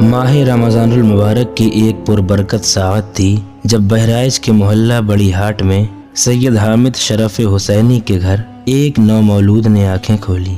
ماہ رمضان المبارک کی ایک پربرکت ساعت تھی جب بہرائچ کے محلہ بڑی ہاٹ میں سید حامد شرف حسینی کے گھر ایک نومولود نے آنکھیں کھولی۔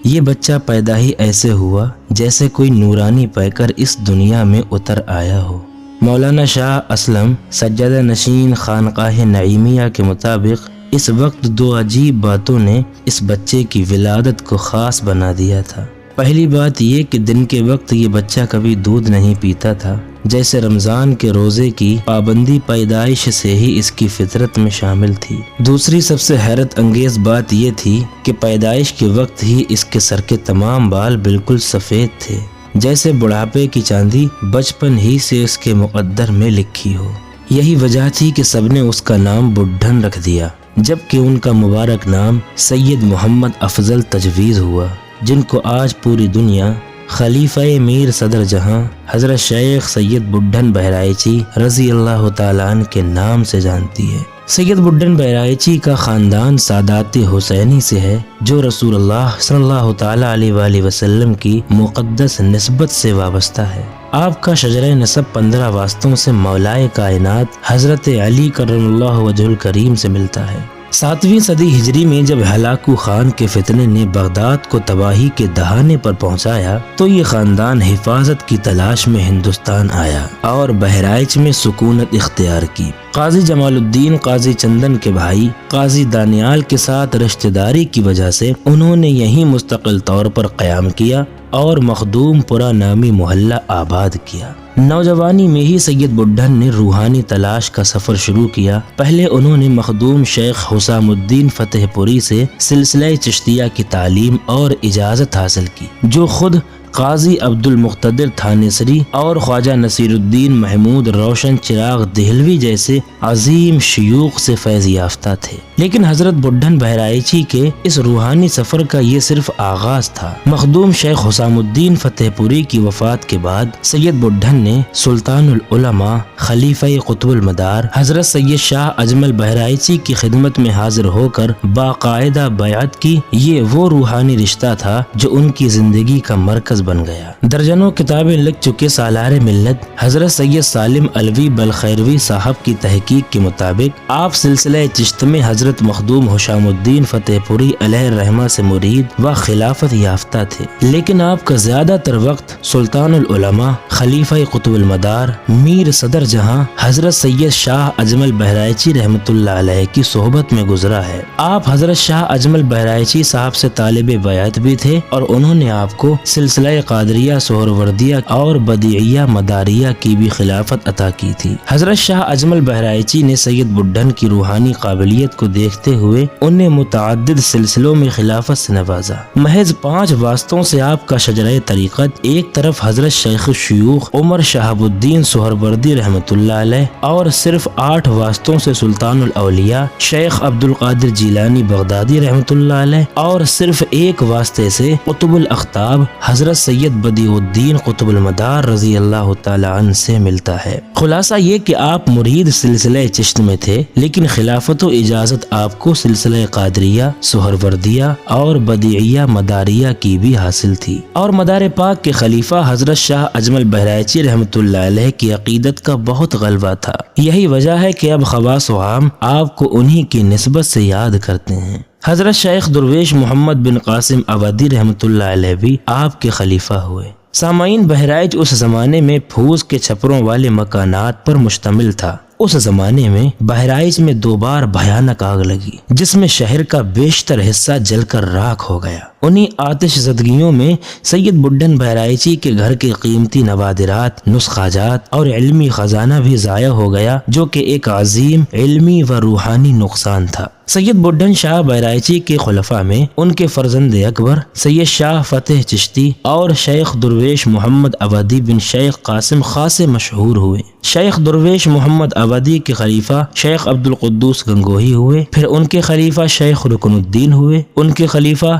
یہ بچہ پیدا ہی ایسے ہوا جیسے کوئی نورانی پہ کر اس دنیا میں اتر آیا ہو۔ مولانا شاہ اسلم سجادہ نشین خانقاہ نعیمیہ کے مطابق اس وقت دو عجیب باتوں نے اس بچے کی ولادت کو خاص بنا دیا تھا۔ پہلی بات یہ کہ دن کے وقت یہ بچہ کبھی دودھ نہیں پیتا تھا، جیسے رمضان کے روزے کی پابندی پیدائش سے ہی اس کی فطرت میں شامل تھی۔ دوسری سب سے حیرت انگیز بات یہ تھی کہ پیدائش کے وقت ہی اس کے سر کے تمام بال بالکل سفید تھے، جیسے بڑھاپے کی چاندی بچپن ہی سے اس کے مقدر میں لکھی ہو۔ یہی وجہ تھی کہ سب نے اس کا نام بڈھن رکھ دیا، جبکہ ان کا مبارک نام سید محمد افضل تجویز ہوا، جن کو آج پوری دنیا خلیفہ میر صدر جہاں حضرت شیخ سید بڈھن بہرائچی رضی اللہ تعالیٰ عنہ کے نام سے جانتی ہے۔ سید بڈھن بہرائچی کا خاندان سادات حسینی سے ہے، جو رسول اللہ صلی اللہ تعالیٰ علیہ وآلہ وسلم کی مقدس نسبت سے وابستہ ہے۔ آپ کا شجرہ نسب 15 واسطوں سے مولائے کائنات حضرت علی کرم اللہ وجہ الکریم سے ملتا ہے۔ 7ویں صدی ہجری میں جب ہلاکو خان کے فتنے نے بغداد کو تباہی کے دہانے پر پہنچایا تو یہ خاندان حفاظت کی تلاش میں ہندوستان آیا اور بہرائچ میں سکونت اختیار کی۔ قاضی جمال الدین قاضی چندن کے بھائی قاضی دانیال کے ساتھ رشتہ داری کی وجہ سے انہوں نے یہیں مستقل طور پر قیام کیا اور مخدوم پورا نامی محلہ آباد کیا۔ نوجوانی میں ہی سید بڈھن نے روحانی تلاش کا سفر شروع کیا۔ پہلے انہوں نے مخدوم شیخ حسام الدین فتح پوری سے سلسلہ چشتیہ کی تعلیم اور اجازت حاصل کی، جو خود قاضی عبد المقتدر تھانیسری اور خواجہ نصیر الدین محمود روشن چراغ دہلوی جیسے عظیم شیوخ سے فیض یافتہ تھے۔ لیکن حضرت بڈھن بہرائچی کے اس روحانی سفر کا یہ صرف آغاز تھا۔ مخدوم شیخ حسام الدین فتح پوری کی وفات کے بعد سید بڈھن نے سلطان العلماء خلیفہ قطب المدار حضرت سید شاہ اجمل بہرائچی کی خدمت میں حاضر ہو کر باقاعدہ بیعت کی۔ یہ وہ روحانی رشتہ تھا جو ان کی زندگی کا مرکز بن گیا۔ درجنوں کتابیں لکھ چکے سالار ملت حضرت سید سالم علوی بلخیروی صاحب کی تحقیق کے مطابق آپ سلسلہ چشت میں حضرت مخدوم حسام الدین فتح پوری علیہ الرحمہ سے مرید و خلافت یافتہ تھے، لیکن آپ کا زیادہ تر وقت سلطان العلماء خلیفہ قطب المدار میر صدر جہاں حضرت سید شاہ اجمل بہرائچی رحمۃ اللہ علیہ کی صحبت میں گزرا ہے۔ آپ حضرت شاہ اجمل بہرائچی صاحب سے طالب بیعت بھی تھے اور انہوں نے آپ کو سلسلہ قادریہ سہروردیہ اور بدیعیہ مداریہ کی بھی خلافت عطا کی تھی۔ حضرت شاہ اجمل بہرائچی نے سید بڈھن کی روحانی قابلیت کو دیکھتے ہوئے انہیں متعدد سلسلوں میں خلافت سے نوازا۔ محض 5 واسطوں سے آپ کا شجرہ طریقت ایک طرف حضرت شیخ الشیوخ عمر شہاب الدین سہروردی رحمۃ اللہ علیہ اور صرف 8 واسطوں سے سلطان الاولیاء شیخ عبد القادر جیلانی بغدادی رحمۃ اللہ علیہ اور صرف 1 واسطے سے قطب الاقطاب حضرت سید بدیع الدین قطب المدار رضی اللہ تعالی عنہ سے ملتا ہے۔ خلاصہ یہ کہ آپ مرید سلسلہ چشت میں تھے، لیکن خلافت و اجازت آپ کو سلسلہ قادریہ سہروردیہ اور بدیعیہ مداریہ کی بھی حاصل تھی، اور مدار پاک کے خلیفہ حضرت شاہ اجمل بہرائچی رحمۃ اللہ علیہ کی عقیدت کا بہت غلبہ تھا۔ یہی وجہ ہے کہ اب خواص و عام آپ کو انہی کی نسبت سے یاد کرتے ہیں۔ حضرت شیخ درویش محمد بن قاسم اودھی رحمۃ اللہ علیہ بھی آپ کے خلیفہ ہوئے۔ سامعین، بہرائچ اس زمانے میں پھوس کے چھپروں والے مکانات پر مشتمل تھا۔ اس زمانے میں بہرائچ میں 2 بار بھیانک آگ لگی، جس میں شہر کا بیشتر حصہ جل کر راکھ ہو گیا۔ انہی آتش زدگیوں میں سید بڈھن بہرائچی کے گھر کے قیمتی نوادرات، نسخاجات اور علمی خزانہ بھی ضائع ہو گیا، جو کہ ایک عظیم علمی و روحانی نقصان تھا۔ سید بڈھن شاہ بہرائچی کے خلفاء میں ان کے فرزند اکبر سید شاہ فتح چشتی اور شیخ درویش محمد اودھی بن شیخ قاسم خاصے مشہور ہوئے۔ شیخ درویش محمد اودھی کے خلیفہ شیخ عبد القدوس گنگوہی ہوئے، پھر ان کے خلیفہ شیخ رکن الدین ہوئے، ان کے خلیفہ